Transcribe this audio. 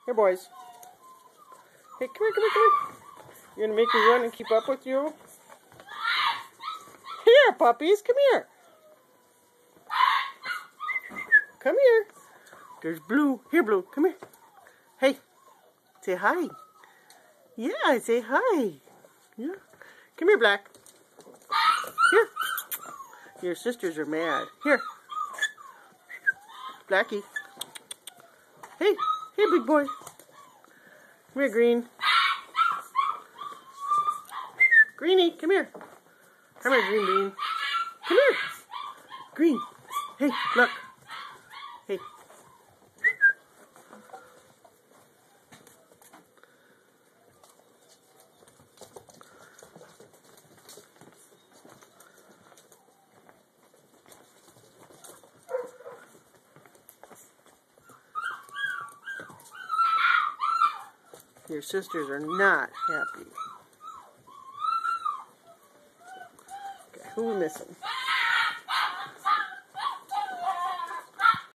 Here, boys. Hey, come here, come here, come here. You're gonna make me run and keep up with you? Here, puppies, come here. Come here. There's Blue. Here, Blue, come here. Hey, say hi. Yeah, say hi. Yeah. Come here, Black. Here. Your sisters are mad. Here. Blackie. Hey, hey, big boy. Come here, Green. Greenie, come here. Come here, Green Bean. Come here. Green. Hey, look. Hey. Your sisters are not happy. Okay, who are we missing?